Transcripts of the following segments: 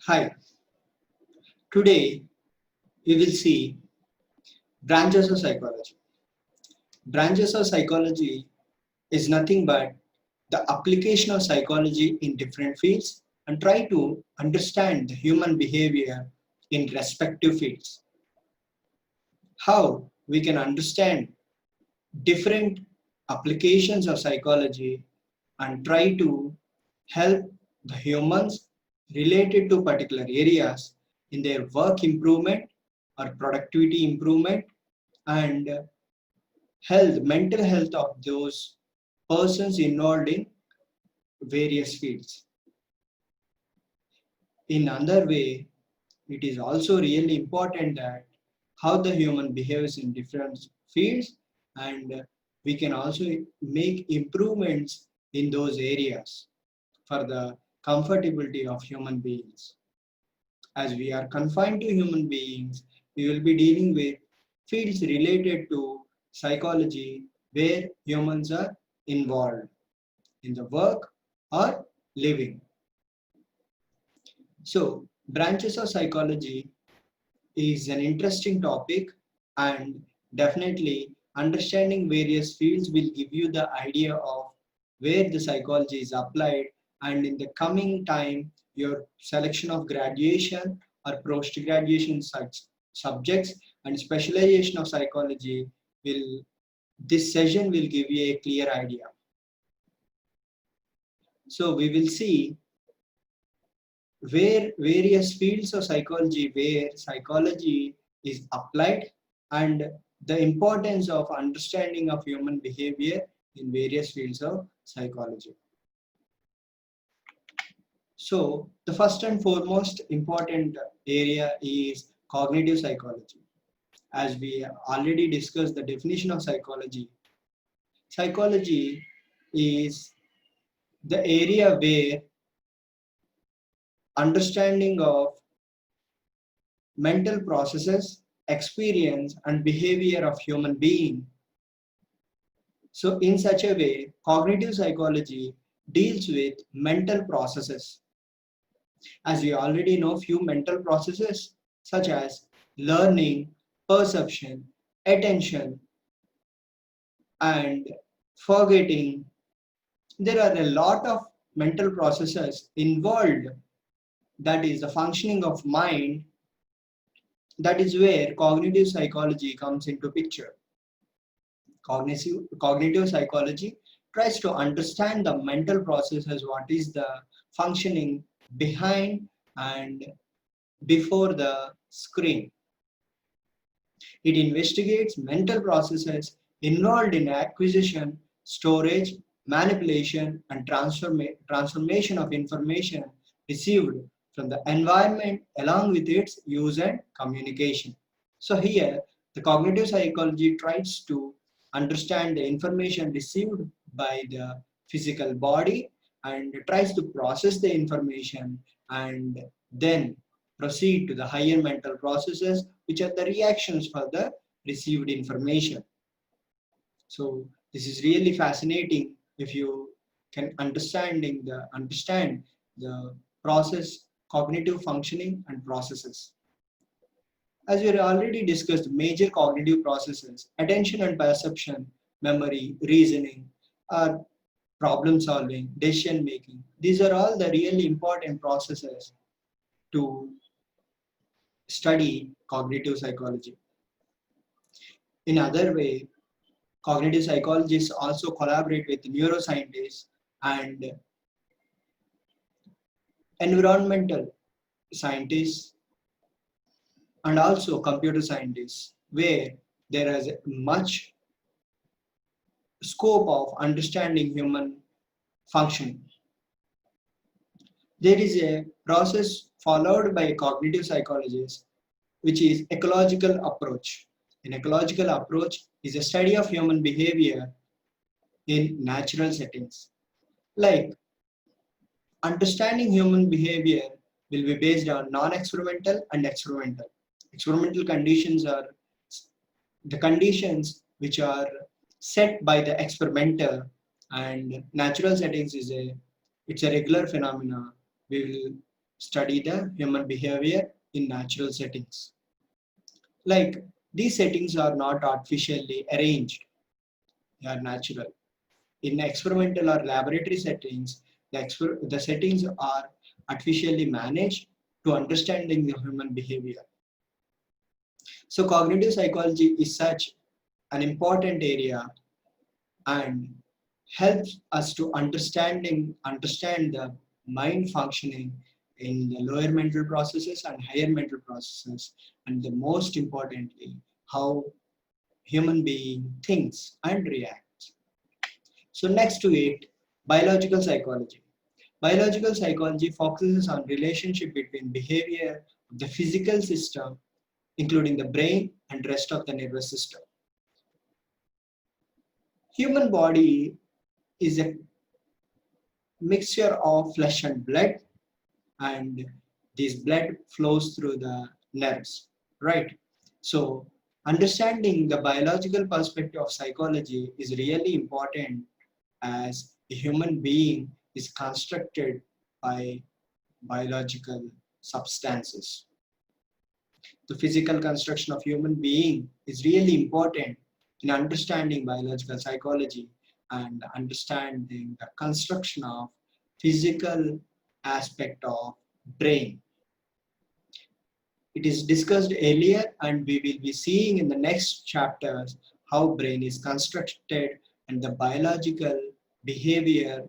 Hi, today we will see branches of psychology. Branches of psychology is nothing but the application of psychology in different fields and try to understand the human behavior in respective fields. How we can understand different applications of psychology and try to help the humans related to particular areas in their work improvement or productivity improvement and mental health of those persons involved in various fields. In another way, it is also really important that how the human behaves in different fields and we can also make improvements in those areas for the comfortability of human beings. As we are confined to human beings, we will be dealing with fields related to psychology where humans are involved in the work or living. So, branches of psychology is an interesting topic, and definitely understanding various fields will give you the idea of where the psychology is applied, and in the coming time your selection of graduation or post graduation subjects and specialization of psychology will this session will give you a clear idea. So we will see where various fields of psychology where psychology is applied and the importance of understanding of human behavior in various fields of psychology. So the first and foremost important area is cognitive psychology. As we already discussed the definition of psychology, psychology is the area where understanding of mental processes, experience, and behavior of human being. So, in such a way, cognitive psychology deals with mental processes. As we already know, few mental processes such as learning, perception, attention, and forgetting. There are a lot of mental processes involved. That is the functioning of mind. That is where cognitive psychology comes into picture. Cognitive psychology tries to understand the mental processes, what is the functioning behind and before the screen. It investigates mental processes involved in acquisition, storage, manipulation, and transformation of information received from the environment along with its use and communication. So, here the cognitive psychology tries to understand the information received by the physical body and tries to process the information and then proceed to the higher mental processes, which are the reactions for the received information. So this is really fascinating if you can understand the process, cognitive functioning and processes. As we already discussed, major cognitive processes, attention and perception, memory, reasoning, are problem solving, decision making. These are all the really important processes to study cognitive psychology. In other way, cognitive psychologists also collaborate with neuroscientists and environmental scientists and also computer scientists, where there is much scope of understanding human function. There is a process followed by cognitive psychologists, which is ecological approach. An ecological approach is a study of human behavior in natural settings. Like understanding human behavior will be based on non-experimental and experimental. Experimental conditions are the conditions which are set by the experimenter, and natural settings is a regular phenomena. We will study the human behavior in natural settings. Like these settings are not artificially arranged, they are natural. In experimental or laboratory settings, the settings are artificially managed to understanding the human behavior. So cognitive psychology is such an important area and helps us to understand the mind functioning in the lower mental processes and higher mental processes, and the most importantly, how human being thinks and reacts. So next to it, biological psychology. Biological psychology focuses on relationship between behavior of the physical system, including the brain and rest of the nervous system. Human body is a mixture of flesh and blood, and this blood flows through the nerves, right? So understanding the biological perspective of psychology is really important, as a human being is constructed by biological substances. The physical construction of human being is really important in understanding biological psychology and understanding the construction of physical aspect of brain. It is discussed earlier, and we will be seeing in the next chapters how brain is constructed and the biological behavior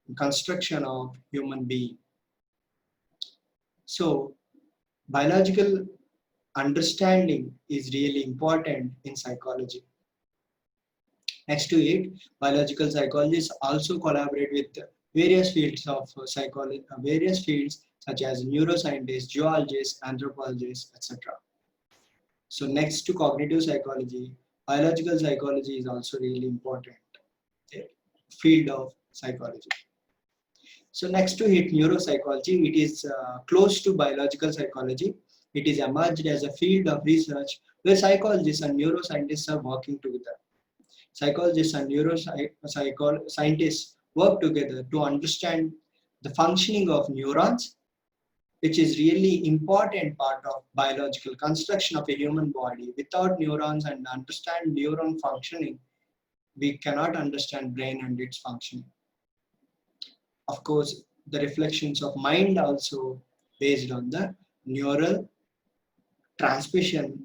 and construction of human being. So biological understanding is really important in psychology. Next to it, biological psychologists also collaborate with various fields of psychology, various fields such as neuroscientists, geologists, anthropologists, etc. So next to cognitive psychology, biological psychology is also really important field of psychology. So next to it, neuropsychology, it is close to biological psychology. It is emerged as a field of research where psychologists and neuroscientists are working together. Psychologists and neuroscientists work together to understand the functioning of neurons, which is really important part of biological construction of a human body. Without neurons and understand neuron functioning, we cannot understand brain and its functioning. Of course, the reflections of mind also based on the neural transmission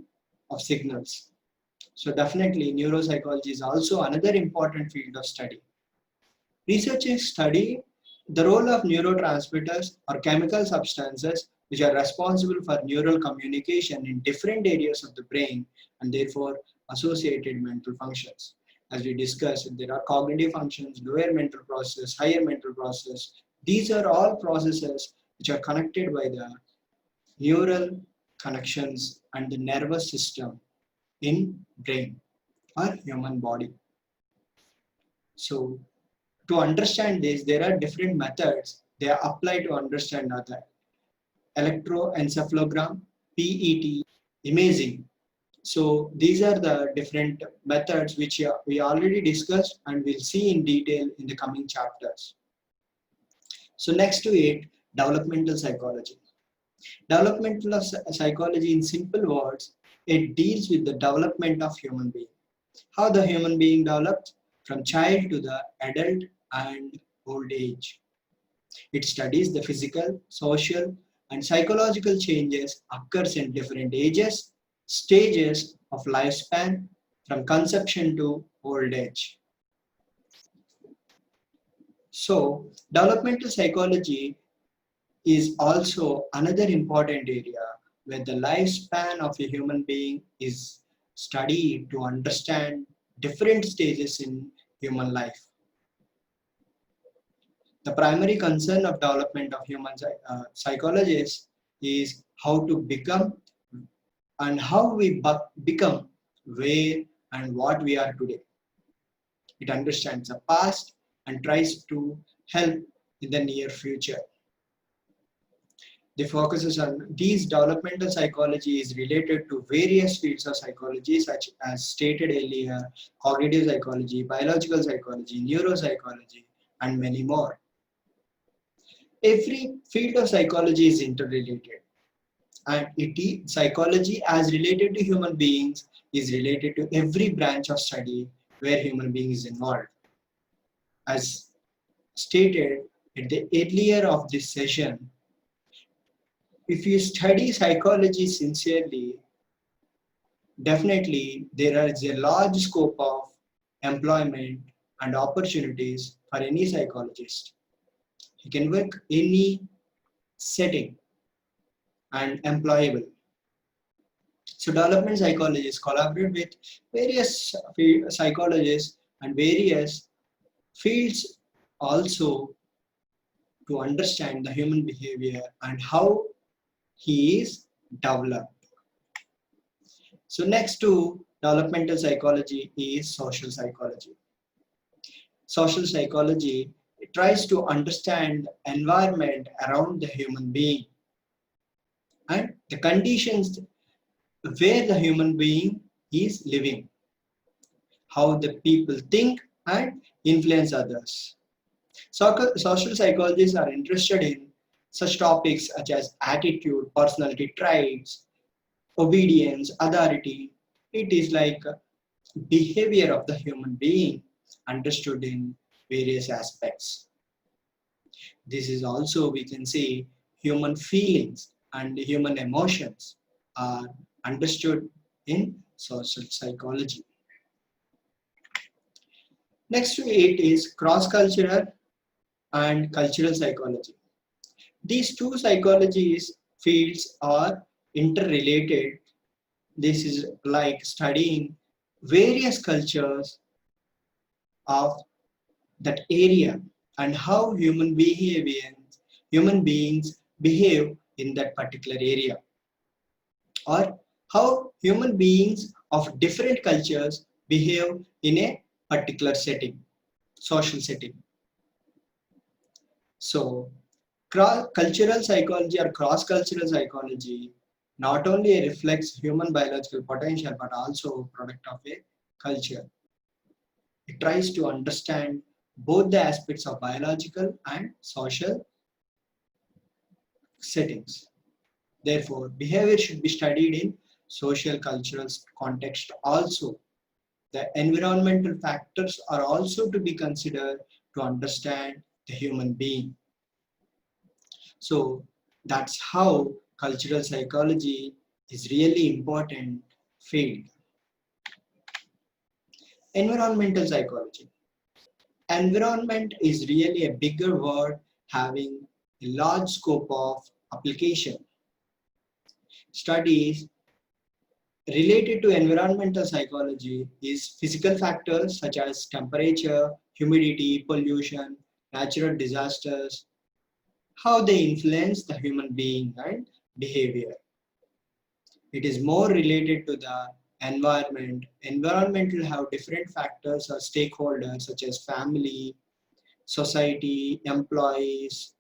of signals. So definitely neuropsychology is also another important field of study. Researchers study the role of neurotransmitters or chemical substances which are responsible for neural communication in different areas of the brain and therefore associated mental functions. As we discussed, there are cognitive functions, lower mental process, higher mental process. These are all processes which are connected by the neural connections and the nervous system in brain or human body. So to understand this, there are different methods they are applied to understand that. Electroencephalogram, PET, imaging. So these are the different methods which we already discussed and we'll see in detail in the coming chapters. So next to it, developmental psychology. Developmental psychology, in simple words, it deals with the development of human being. How the human being develops from child to the adult and old age. It studies the physical, social, and psychological changes occurs in different ages, stages of lifespan from conception to old age. So, developmental psychology is also another important area where the lifespan of a human being is studied to understand different stages in human life. The primary concern of development of human psychologists is how to become and how we become where and what we are today. It understands the past and tries to help in the near future. The focuses on these developmental psychology is related to various fields of psychology such as stated earlier, cognitive psychology, biological psychology, neuropsychology, and many more. Every field of psychology is interrelated, and psychology as related to human beings is related to every branch of study where human being is involved. As stated at the earlier of this session, if you study psychology sincerely, definitely there is a large scope of employment and opportunities for any psychologist. He can work any setting and employable. So development psychologists collaborate with various psychologists and various fields also to understand the human behavior and how he is developed. So next to developmental psychology is social psychology. Social psychology tries to understand the environment around the human being and the conditions where the human being is living, how the people think and influence others. Social psychologists are interested in such topics such as attitude, personality traits, obedience, authority. It is like behavior of the human being understood in various aspects. This is also, we can say, human feelings and human emotions are understood in social psychology. Next to it is cross-cultural and cultural psychology. These two psychologies fields are interrelated. This is like studying various cultures of that area and how human beings behave in that particular area, or how human beings of different cultures behave in a particular setting, social setting. So cultural psychology or cross-cultural psychology not only reflects human biological potential but also product of a culture. It tries to understand both the aspects of biological and social settings. Therefore, behavior should be studied in social cultural context also. The environmental factors are also to be considered to understand the human being. So that's how cultural psychology is really important field. Environmental psychology. Environment is really a bigger word having a large scope of application. Studies related to environmental psychology is physical factors such as temperature, humidity, pollution, natural disasters, how they influence the human being and behavior. It is more related to the environment. Environment will have different factors or stakeholders such as family, society, employees,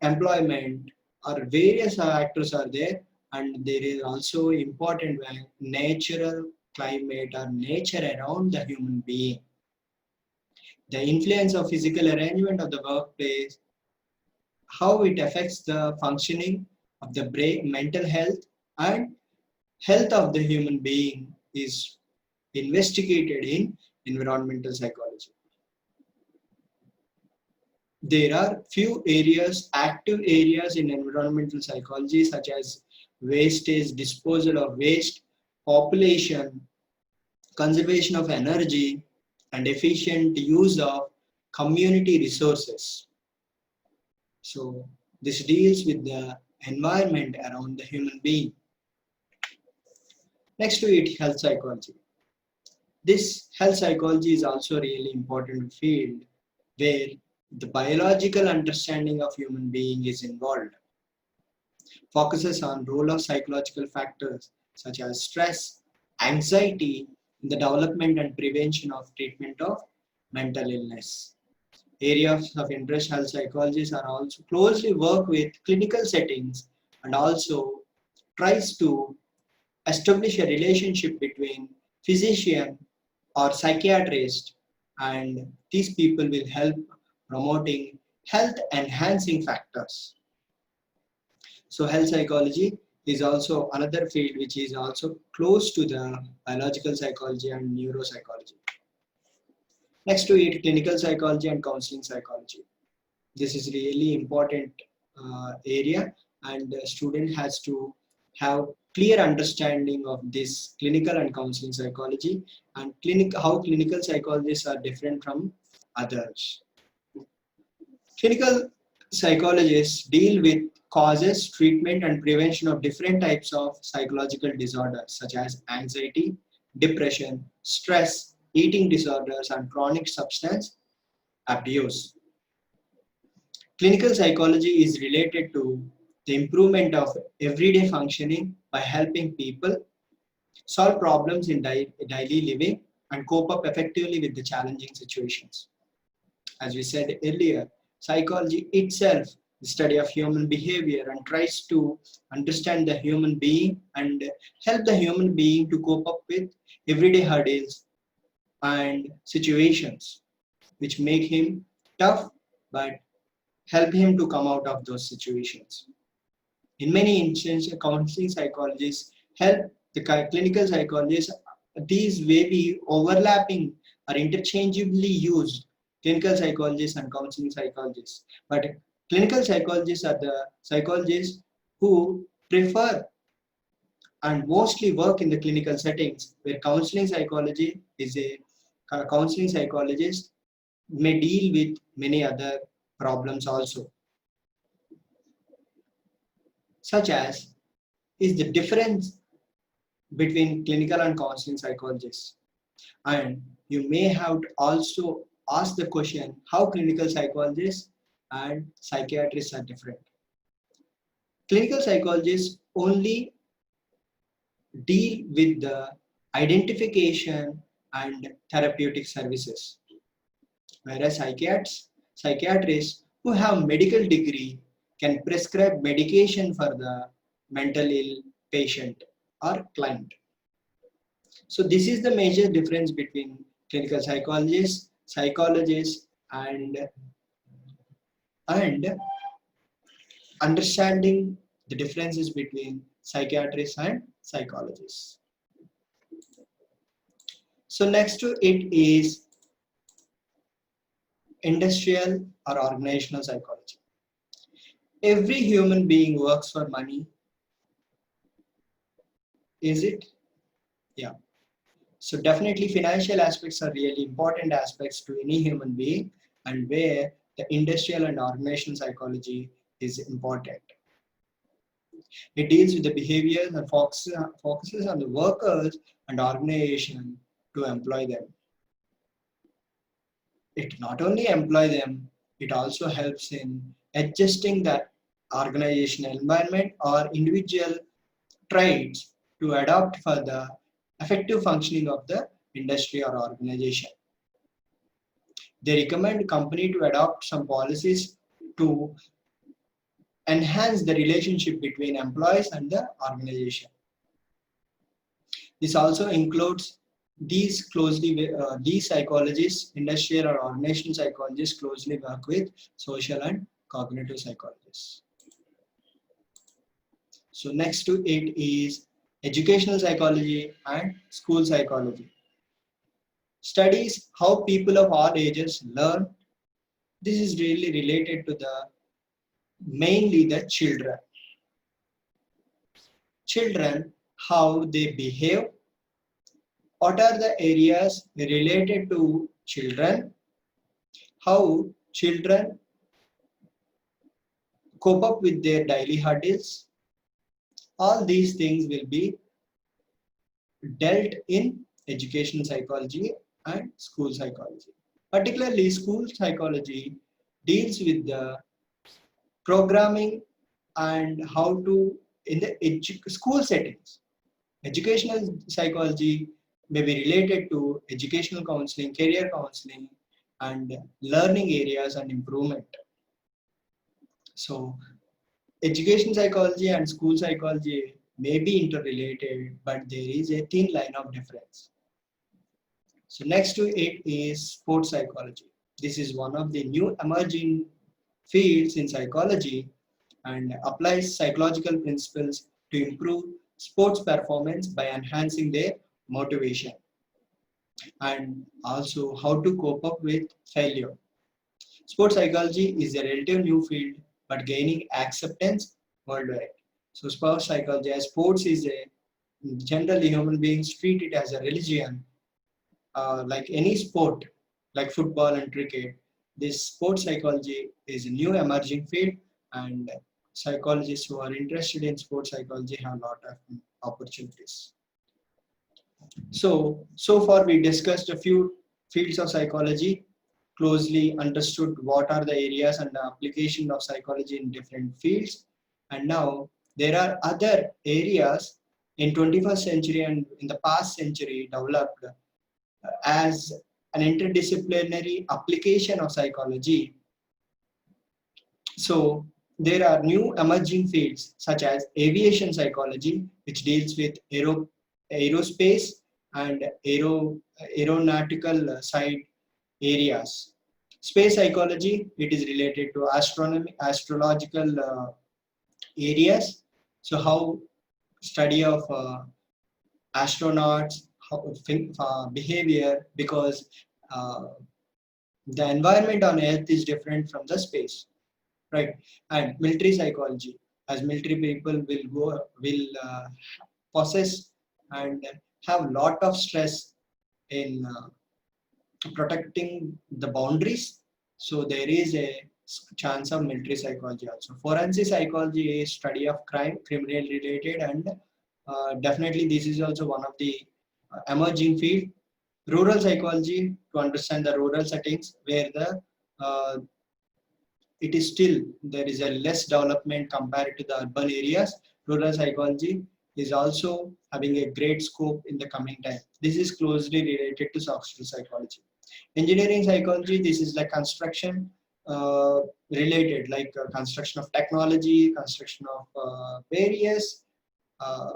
employment, or various factors are there, and there is also important when natural climate or nature around the human being. The influence of physical arrangement of the workplace, how it affects the functioning of the brain, mental health, and health of the human being is investigated in environmental psychology. There are few areas, active areas in environmental psychology such as wastage, disposal of waste, population, conservation of energy, and efficient use of community resources. So this deals with the environment around the human being. Next to it, health psychology. This health psychology is also a really important field where the biological understanding of human being is involved. Focuses on role of psychological factors such as stress, anxiety in the development and prevention of treatment of mental illness. Areas of interest health psychologists are also closely work with clinical settings and also tries to establish a relationship between physician or psychiatrist, and these people will help promoting health enhancing factors. So health psychology is also another field which is also close to the biological psychology and neuropsychology. Next to it, clinical psychology and counseling psychology. This is really important area, and the student has to have clear understanding of this clinical and counseling psychology, and how clinical psychologists are different from others. Clinical psychologists deal with causes, treatment, and prevention of different types of psychological disorders such as anxiety, depression, stress, eating disorders, and chronic substance abuse. Clinical psychology is related to the improvement of everyday functioning by helping people solve problems in daily living and cope up effectively with the challenging situations. As we said earlier, psychology itself, the study of human behavior, and tries to understand the human being and help the human being to cope up with everyday hurdles and situations which make him tough but help him to come out of those situations. In many instances, counseling psychologists help the clinical psychologists. These may be overlapping or interchangeably used, clinical psychologists and counseling psychologists. But clinical psychologists are the psychologists who prefer and mostly work in the clinical settings, where counseling psychology is a counseling psychologist may deal with many other problems also, such as is the difference between clinical and counseling psychologists. And you may have to also ask the question how clinical psychologists and psychiatrists are different. Clinical psychologists only deal with the identification and therapeutic services, whereas psychiatrists who have medical degree can prescribe medication for the mental ill patient or client. So this is the major difference between clinical psychologists, and understanding the differences between psychiatrists and psychologists. So next to it is industrial or organizational psychology. Every human being works for money. Is it? Yeah. So definitely financial aspects are really important aspects to any human being, and where the industrial and organizational psychology is important. It deals with the behaviors and focuses on the workers and organization to employ them. It not only employ them, it also helps in adjusting the organizational environment or individual traits to adapt for the effective functioning of the industry or organization. They recommend company to adopt some policies to enhance the relationship between employees and the organization. This also includes these psychologists, industrial or organizational psychologists closely work with social and cognitive psychologists. So next to it is educational psychology and school psychology. Studies how people of all ages learn. This is really related to the mainly the children. Children, how they behave, what are the areas related to children, how children cope up with their daily hurdles. All these things will be dealt in educational psychology and school psychology. Particularly, school psychology deals with the programming and how to in the school settings. Educational psychology may be related to educational counseling, career counseling, and learning areas and improvement. So education psychology and school psychology may be interrelated, but there is a thin line of difference. So next to it is sports psychology. This is one of the new emerging fields in psychology and applies psychological principles to improve sports performance by enhancing their motivation and also how to cope up with failure. Sports psychology is a relative new field but gaining acceptance worldwide. So sports psychology, as sports is a generally human beings treat it as a religion, like any sport, like football and cricket. This sports psychology is a new emerging field, and psychologists who are interested in sports psychology have a lot of opportunities. So far we discussed a few fields of psychology, closely understood what are the areas and the application of psychology in different fields. And now there are other areas in 21st century and in the past century developed as an interdisciplinary application of psychology. So there are new emerging fields such as aviation psychology, which deals with aerospace and aeronautical side areas. Space psychology, it is related to astronomy, astrological areas. So how study of astronauts, how behavior, because uh, the environment on Earth is different from the space, right? And military psychology, as military people will possess and have lot of stress in protecting the boundaries. So there is a chance of military psychology also. Forensic psychology is study of crime, criminal related, and definitely this is also one of the emerging field. Rural psychology to understand the rural settings where the uh, it is still there is a less development compared to the urban areas. Rural psychology is also having a great scope in the coming time. This is closely related to social psychology. Engineering psychology, this is like construction related, like construction of technology, construction of various uh,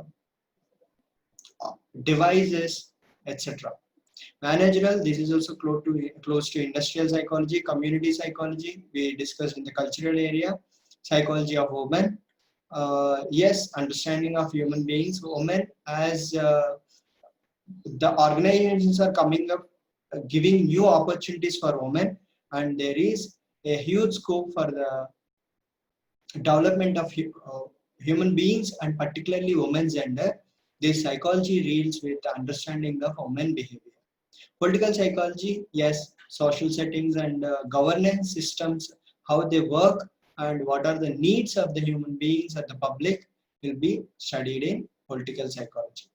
devices, etc. Managerial, this is also close to industrial psychology, community psychology, we discussed in the cultural area, psychology of women. Yes, understanding of human beings, women as the organizations are coming up, giving new opportunities for women, and there is a huge scope for the development of human beings and particularly women's gender. This psychology deals with the understanding of women behavior. Political psychology, yes, social settings and governance systems, how they work and what are the needs of the human beings and the public will be studied in political psychology.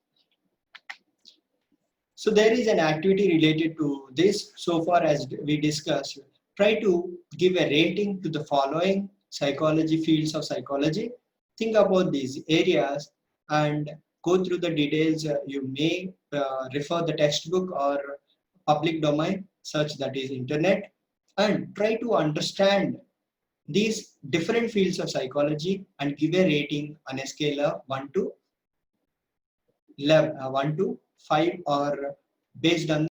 So there is an activity related to this. So far as we discussed, try to give a rating to the following psychology fields of psychology. Think about these areas and go through the details. You may refer the textbook or public domain, such that is internet, and try to understand these different fields of psychology and give a rating on a scale of 1 to 11, 1 to 5, or based on